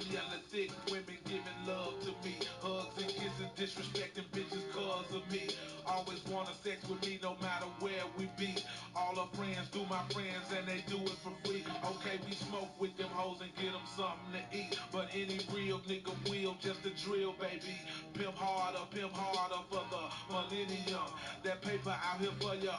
Especially on the thick women giving love to me. Hugs and kisses, disrespecting bitches cause of me. Always wanna sex with me no matter where we be. All her friends do my friends and they do it for free. Okay, we smoke with them hoes and get them something to eat. But any real nigga will just a drill, baby. Pimp harder for the millennium. That paper out here for you,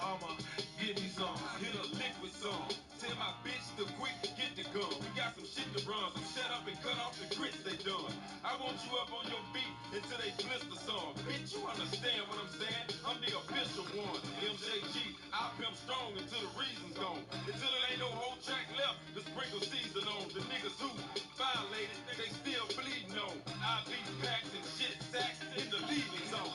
give me some. Hit a lick with some. Tell my bitch to quick get the gun. We got some shit to run, so shut up and cut off the grits they done. I want you up on your feet until they blister some. Bitch, you understand what I'm saying? I'm the official one. MJG, I pimp strong until the reason's gone. Until it ain't no whole track left to sprinkle season on. The niggas who violated, they still bleeding on. I beat packs and shit sacks in the leaving zone.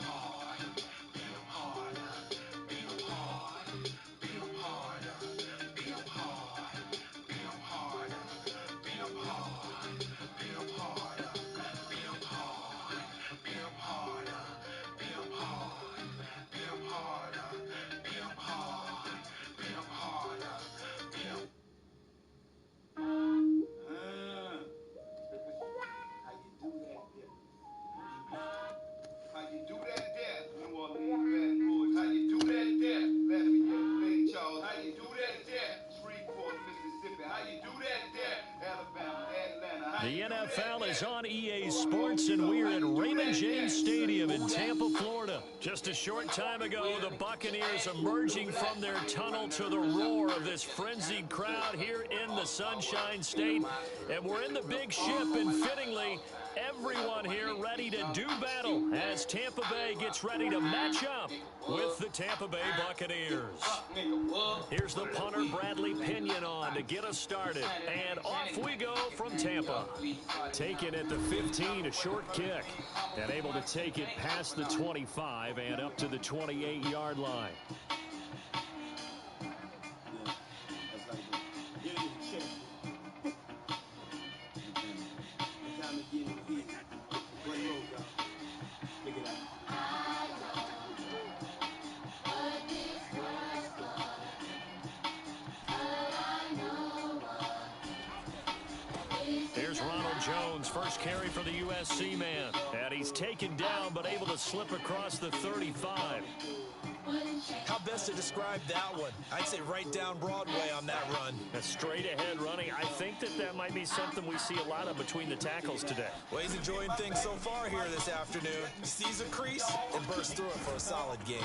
How you do that there? New Orleans, Baton Rouge. How you do that there? Let me get Lake Charles. How you do that there? Shreveport, Mississippi. How you do that there? Alabama, Atlanta. The NFL is on EA Sports, and we're at Raymond James Stadium in Tampa, Florida. Just a short time ago, the Buccaneers emerging from their tunnel to the roar of this frenzied crowd here in the Sunshine State. And we're in the big ship, and fittingly, everyone here ready to do battle as Tampa Bay gets ready to match up with the Tampa Bay Buccaneers. Here's the punter, Bradley Pinion, on to get us started. And off we go from Tampa. Taken at the 15, a short kick. And able to take it past the 25 and up to the 28-yard line. Here's Ronald Jones, first carry for the USC man. And he's taken down, but able to slip across the 35. How best to describe that one? I'd say right down Broadway on that run. A straight ahead running. I think that might be something we see a lot of between the tackles today. Well, he's enjoying things so far here this afternoon. He sees a crease and bursts through it for a solid gain.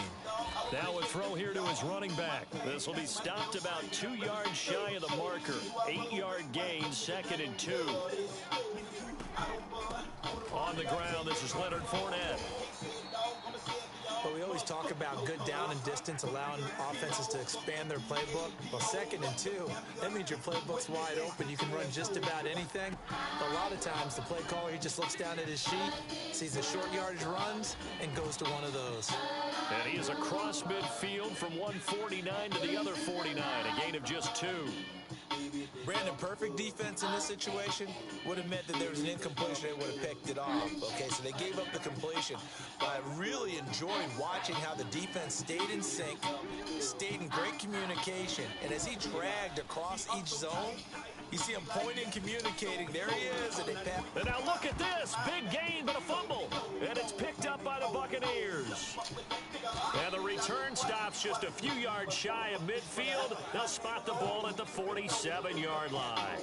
Now a throw here to his running back. This will be stopped about 2 yards shy of the marker. 8-yard gain, 2nd and 2. On the ground, this is Leonard Fournette. But we always talk about good down and distance, allowing offenses to expand their playbook. Well, 2nd and 2, that means your playbook's wide open. You can run just about anything. But a lot of times, the play caller, he just looks down at his sheet, sees the short yardage runs, and goes to one of those. And he is across midfield from 149 to the other 49, a gain of just 2. Brandon, perfect defense in this situation would have meant that there was an incompletion. They would have picked it off. Okay, so they gave up the completion. But I really enjoyed watching how the defense stayed in sync, stayed in great communication. And as he dragged across each zone, you see him pointing, communicating. There he is. And now look at this. Big gain, but a fumble. And it's picked up by the Buccaneers. And the return stops just a few yards shy of midfield. They'll spot the ball at the 47-yard line.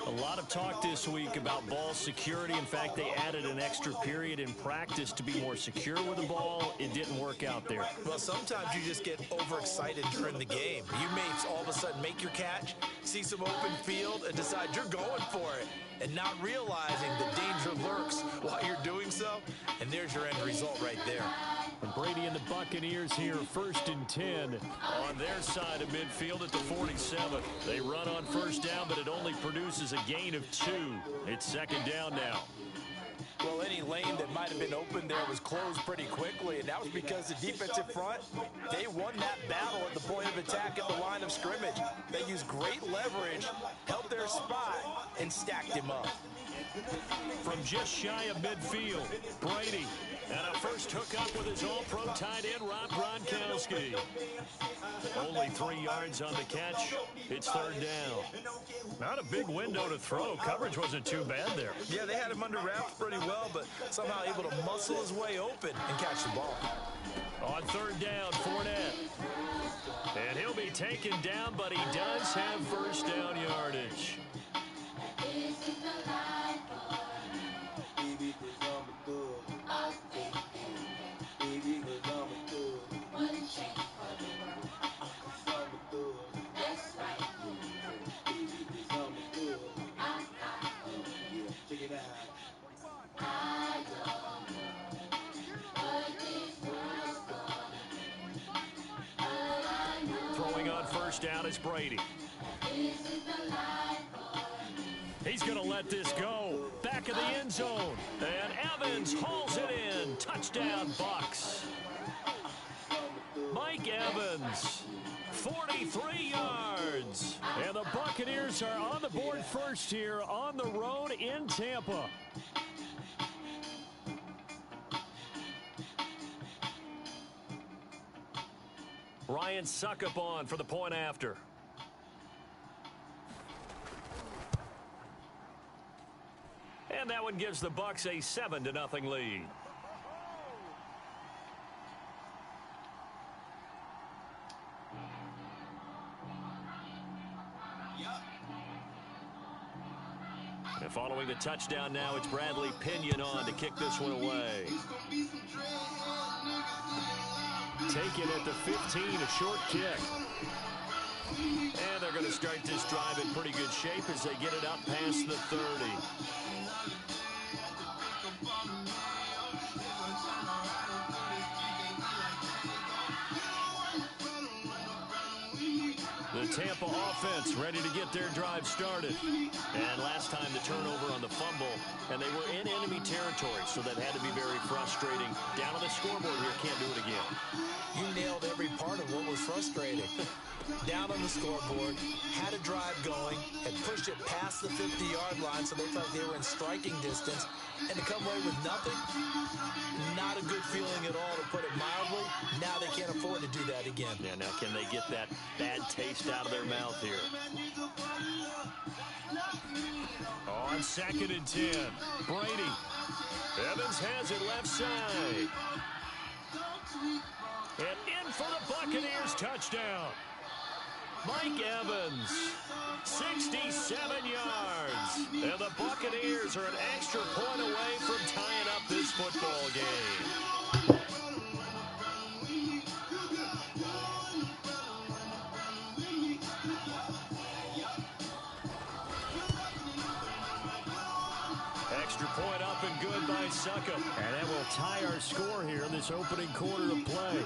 A lot of talk this week about ball security. In fact, they added an extra period in practice to be more secure with the ball. It didn't work out there. Well, sometimes you just get overexcited during the game. You may all of a sudden make your catch, see some open field, and decide you're going for it, and not realizing the danger lurks while you're doing so. And there's your end result right there. And Brady and the Buccaneers here, 1st and 10 on their side of midfield at the 47. They run on first down, but it only produces a gain of 2. It's 2nd down now. Well, any lane that might have been open there was closed pretty quickly, and that was because the defensive front, they won that battle at the point of attack at the line of scrimmage. They used great leverage, held their spot, and stacked him up. from just shy of midfield. Brady. And a first hookup with his all-pro tight end, Rob Gronkowski. Only 3 yards on the catch. It's third down. Not a big window to throw. Coverage wasn't too bad there. Yeah, they had him under wraps pretty well, but somehow able to muscle his way open and catch the ball. On third down, Fournette. And he'll be taken down, but he does have first down yardage. Throwing on first down is Brady. He's going to let this go. Back of the end zone. And Evans hauls it in. Touchdown, Bucks. Mike Evans, 43 yards. And the Buccaneers are on the board first here on the road in Tampa. Ryan Suckup on for the point after. And that one gives the Bucks a 7-0 lead. And following the touchdown now, it's Bradley Pinion on to kick this one away. Taken at the 15, a short kick. And they're going to start this drive in pretty good shape as they get it up past the 30. The Tampa offense ready to get their drive started. And last time the turnover on the fumble, and they were in enemy territory, so that had to be very frustrating. Down on the scoreboard here, can't do it again. You nailed every part of what was frustrating. Down on the scoreboard, had a drive going, had pushed it past the 50-yard line, so they felt they were in striking distance, and to come away with nothing, not a good feeling at all, to put it mildly. Now they can't afford to do that again. Yeah, now can they get that bad taste out of their mouth here? On 2nd and 10, Brady. Evans has it left side. And in for the Buccaneers touchdown. Mike Evans, 67 yards. And the Buccaneers are an extra point away from tying up this football game. Extra point up and good by Suckup. And that will tie our score here in this opening quarter of play.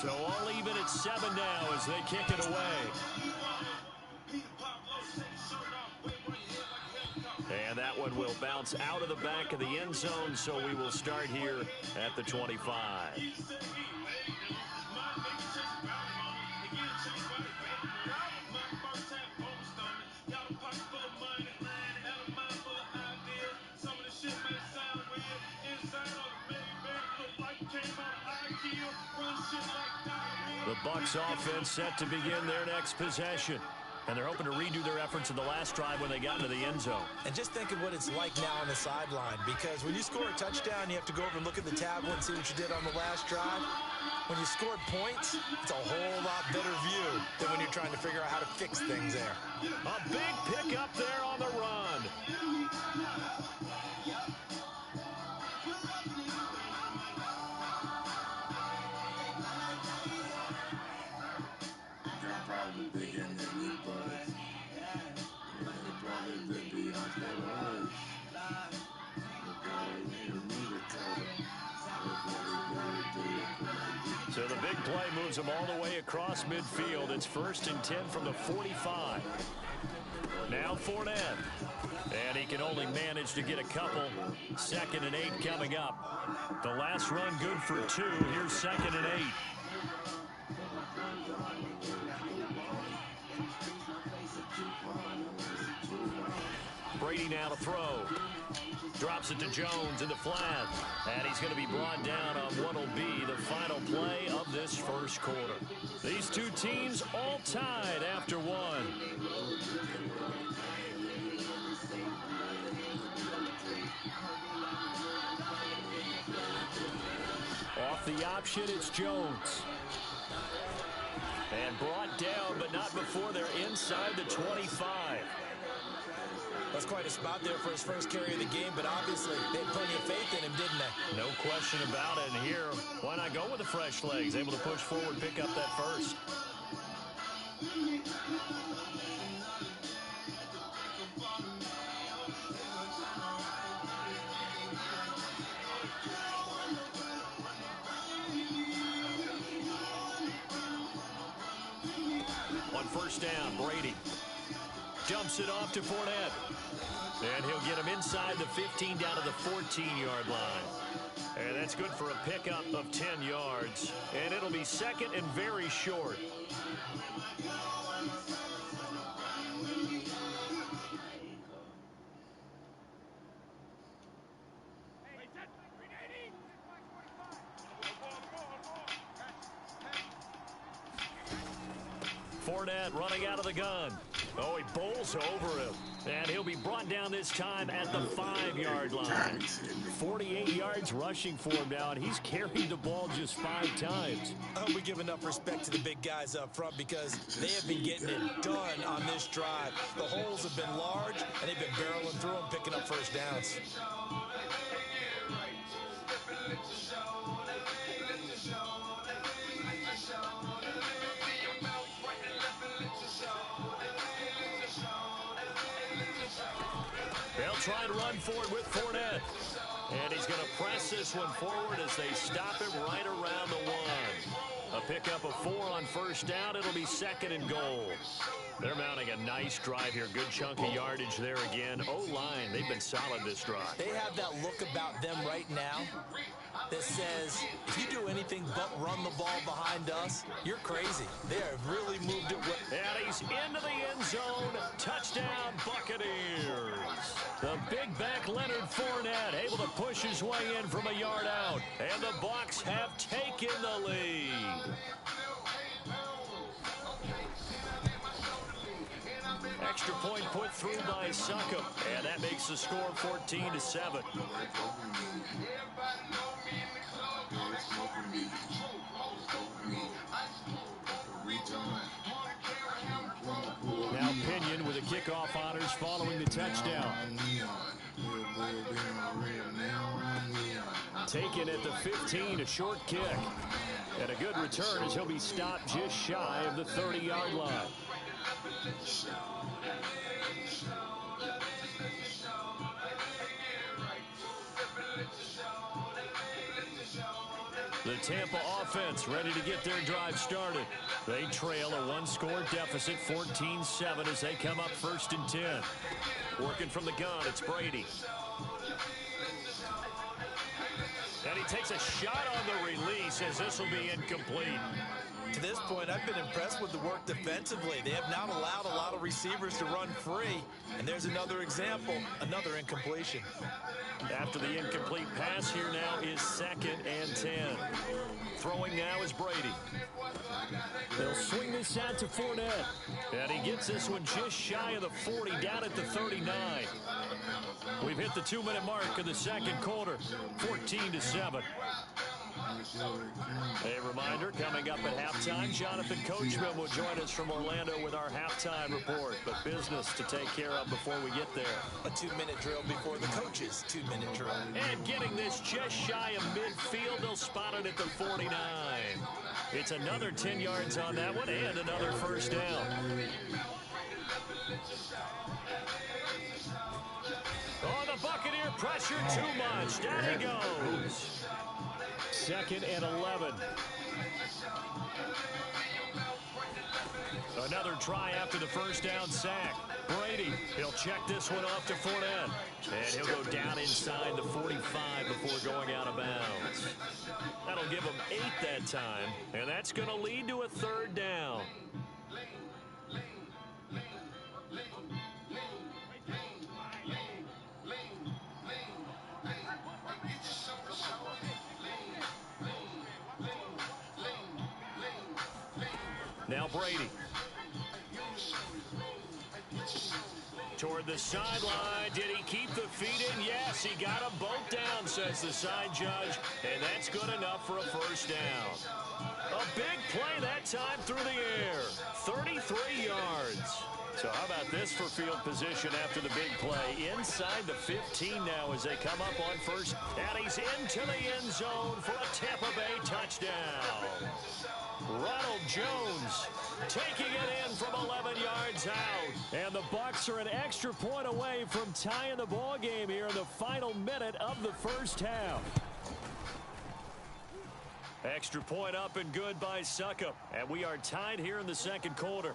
So all even at 7 now as they kick it away. And that one will bounce out of the back of the end zone, so we will start here at the 25. The Bucs offense set to begin their next possession. And they're hoping to redo their efforts in the last drive when they got into the end zone. And just think of what it's like now on the sideline, because when you score a touchdown, you have to go over and look at the tablet and see what you did on the last drive. When you scored points, it's a whole lot better view than when you're trying to figure out how to fix things there. A big pickup there on the run. So the big play moves them all the way across midfield. It's 1st and 10 from the 45. Now Fournette. And he can only manage to get a couple. 2nd and 8 coming up. The last run good for 2. Here's 2nd and 8. Brady now to throw. Drops it to Jones in the flat. And he's going to be brought down on what will be the final play of this first quarter. These two teams all tied after one. Off the option, it's Jones. And brought down, but not before they're inside the 25. That's quite a spot there for his first carry of the game, but obviously they had plenty of faith in him, didn't they? No question about it. And here, why not go with the fresh legs? Able to push forward, pick up that first. On first down, Brady jumps it off to Fournette. And he'll get him inside the 15 down to the 14-yard line. And that's good for a pickup of 10 yards. And it'll be second and very short. Fournette running out of the gun. Oh, he bowls over him. And he'll be brought down this time at the 5-yard line. 48 yards rushing for him now, and he's carried the ball just 5 times. I hope we give enough respect to the big guys up front because they have been getting it done on this drive. The holes have been large, and they've been barreling through them, picking up first downs. They'll try and run for it with Fournette. And he's going to press this one forward as they stop him right around the 1. A pickup of 4 on first down. It'll be second and goal. They're mounting a nice drive here. Good chunk of yardage there again. O-line, they've been solid this drive. They have that look about them right now that says, if you do anything but run the ball behind us, you're crazy. They have really moved it well. And he's into the end zone. Touchdown, Buccaneers. The big back Leonard Fournette able to push his way in from a yard out. And the Bucs have taken the lead. Extra point put through by Succop, and that makes the score 14-7. Now Pinion with the kickoff honors following the touchdown. Taken at the 15, a short kick. And a good return as he'll be stopped just shy of the 30-yard line. The Tampa offense ready to get their drive started. They trail a 1-score deficit, 14-7 as they come up 1st and 10. Working from the gun, it's Brady. And he takes a shot on the release as this will be incomplete. To this point, I've been impressed with the work defensively. They have not allowed a lot of receivers to run free. And there's another example, another incompletion. After the incomplete pass, here now is 2nd and 10. Throwing now is Brady. They'll swing this out to Fournette. And he gets this one just shy of the 40, down at the 39. We've hit the 2-minute mark of the second quarter, 14-7. A reminder, coming up at halftime, Jonathan Coachman will join us from Orlando with our halftime report. But business to take care of before we get there. A 2-minute drill before the coach's 2-minute drill. And getting this just shy of midfield, they'll spot it at the 49. It's another 10 yards on that one and another first down. Oh, the Buccaneer pressure too much. Down he goes. 2nd and 11. Another try after the first down sack. Brady, he'll check this one off to Fournette. And he'll go down inside the 45 before going out of bounds. That'll give him 8 that time. And that's going to lead to a 3rd down. Now Brady. Toward the sideline. Did he keep the feet in? Yes, he got them both down, says the side judge. And that's good enough for a first down. A big play that time through the air. 33 yards. So how about this for field position after the big play? Inside the 15 now as they come up on first. And he's into the end zone for a Tampa Bay touchdown. Ronald Jones taking it in from 11 yards out. And the Bucs are an extra point away from tying the ball game here in the final minute of the first half. Extra point up and good by Suckup. And we are tied here in the second quarter.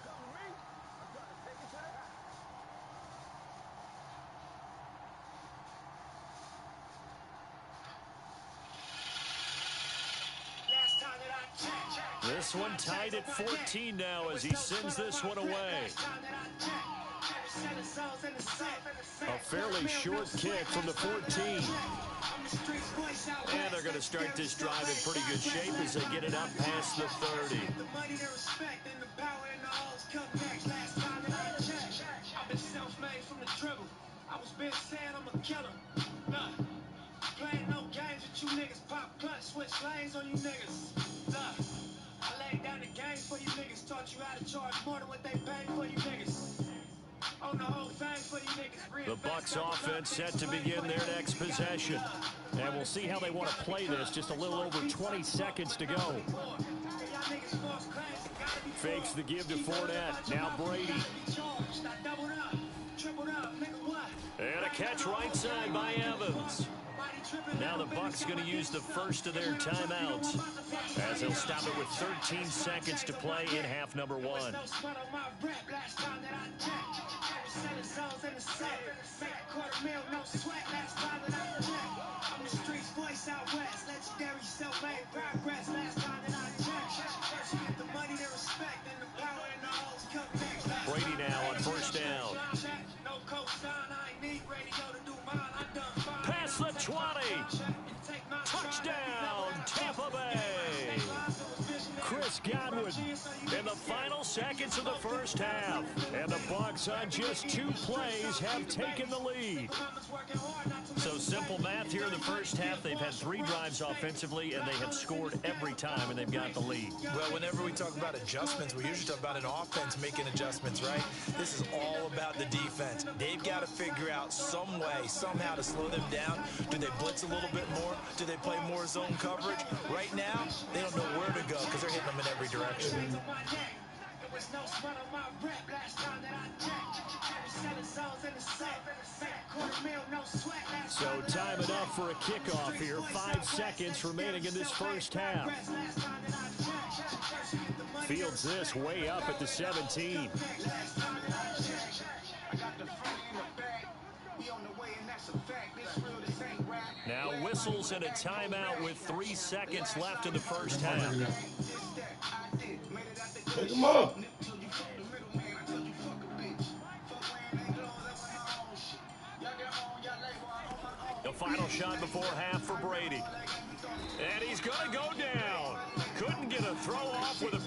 This one tied at 14 now as he sends this one away. A fairly short kick from the 14. And they're going to start this drive in pretty good shape as they get it up past the 30. Playing no games with you niggas, pop clutch, switch lanes on you niggas. I laid down the game for you niggas, taught you how to charge more than what they pay for you niggas. On the whole thing for you niggas. The Bucs offense set to begin their next possession. And we'll see how they want to play this. Just a little over 20 seconds to go. Fakes the give to Fournette. Now Brady. And a catch right side by Evans. Now the Bucs going to use the first of their timeouts as they'll stop it with 13 seconds to play in half number one. Brady now on first down. Past the 20. Touchdown, Tampa Bay. Chris Godwin in the final seconds of the first half. And the Bucs on just 2 plays have taken the lead. So simple math here in the first half. They've had 3 drives offensively, and they have scored every time, and they've got the lead. Well, whenever we talk about adjustments, we usually talk about an offense making adjustments, right? This is all about the defense. They've got to figure out some way, somehow to slow them down. Do they blitz a little bit more? Do they play more zone coverage? Right now, they don't know where to go because they're hitting them in every direction. So time enough for a kickoff here. 5 seconds remaining in this first half. Fields this way up at the 17. Now whistles and a timeout with 3 seconds left in the first half. Take him up. The final shot before half for Brady. And he's going to go down. Couldn't get a throw off with a...